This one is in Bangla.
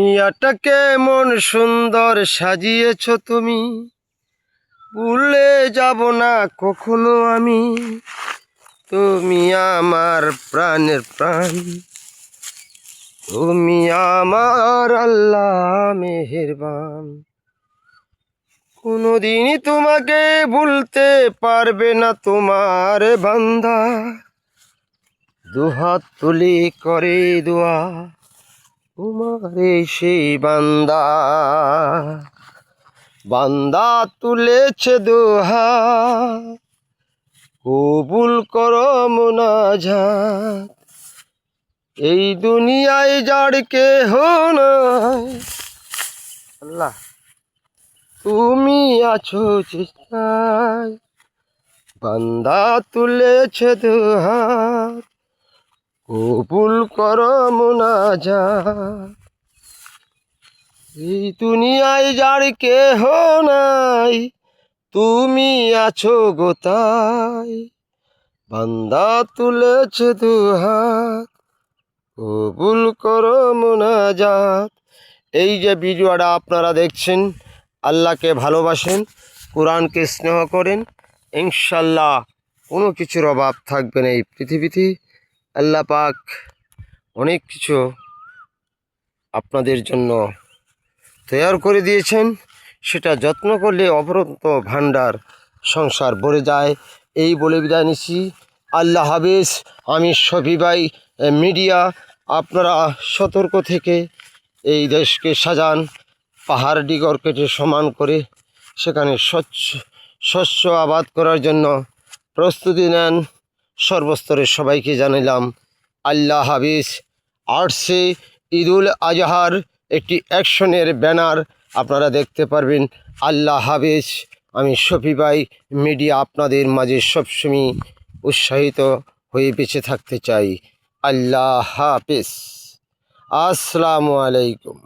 দুনিয়াটাকে মন সুন্দর সাজিয়েছ তুমি, ভুলে যাব না কখনো আমি। তুমি আমার প্রাণের প্রাণ, তুমি আমার আল্লাহ মেহেরবান। কোনোদিনই তোমাকে ভুলতে পারবে না তোমার বান্দা। দুহাত তুলে করে দোয়া তোমারে সেই বান্দা। বান্দা তুলেছে দোহা, কবুল করো মুনাজাত। এই দুনিয়ায় যার কেহ নাই, আল্লাহ তুমি আছো চেষ্টায়। বান্দা তুলেছে দোহাত, কবুল করো মুনাজাত। এই দুনিয়ায় যার কেহ নাই, তুমি আছো গোতায়। বান্দা তুলেছে দুহাত, কবুল করো মুনাজাত। এই যে ভিডিওটা আপনারা দেখছেন, আল্লাহকে ভালোবাসেন, কোরআনকে স্নেহ করেন, ইনশাল্লাহ কোনো কিছুর অভাব থাকবে না এই পৃথিবীতে। আল্লাহ পাক অনেক কিছু আপনাদের জন্য তৈরি করে দিয়েছেন, সেটা যত্ন করলে অপরন্ত ভাণ্ডার সংসার ভরে যায়। এই বলে বিদায় নিচ্ছি। আল্লাহ হাফেজ। আমি শফি ভাই মিডিয়া। আপনারা সতর্ক থেকে এই দেশকে সাজান, পাহাড় ডিগর কেটে সমান করে সেখানে শস্য আবাদ করার জন্য প্রস্তুতি নেন। সর্বস্তরের সবাইকে জানালাম আল্লাহ হাফেজ। আর্টসে ঈদুল আজহার একটি অ্যাকশনের ব্যানার আপনারা দেখতে পারবেন। আল্লাহ হাফেজ। আমি শফি ভাই মিডিয়া আপনাদের মাঝে সবসময় উৎসাহিত হয়ে বেঁচে থাকতে চাই। আল্লাহ হাফেজ। আসসালামু আলাইকুম।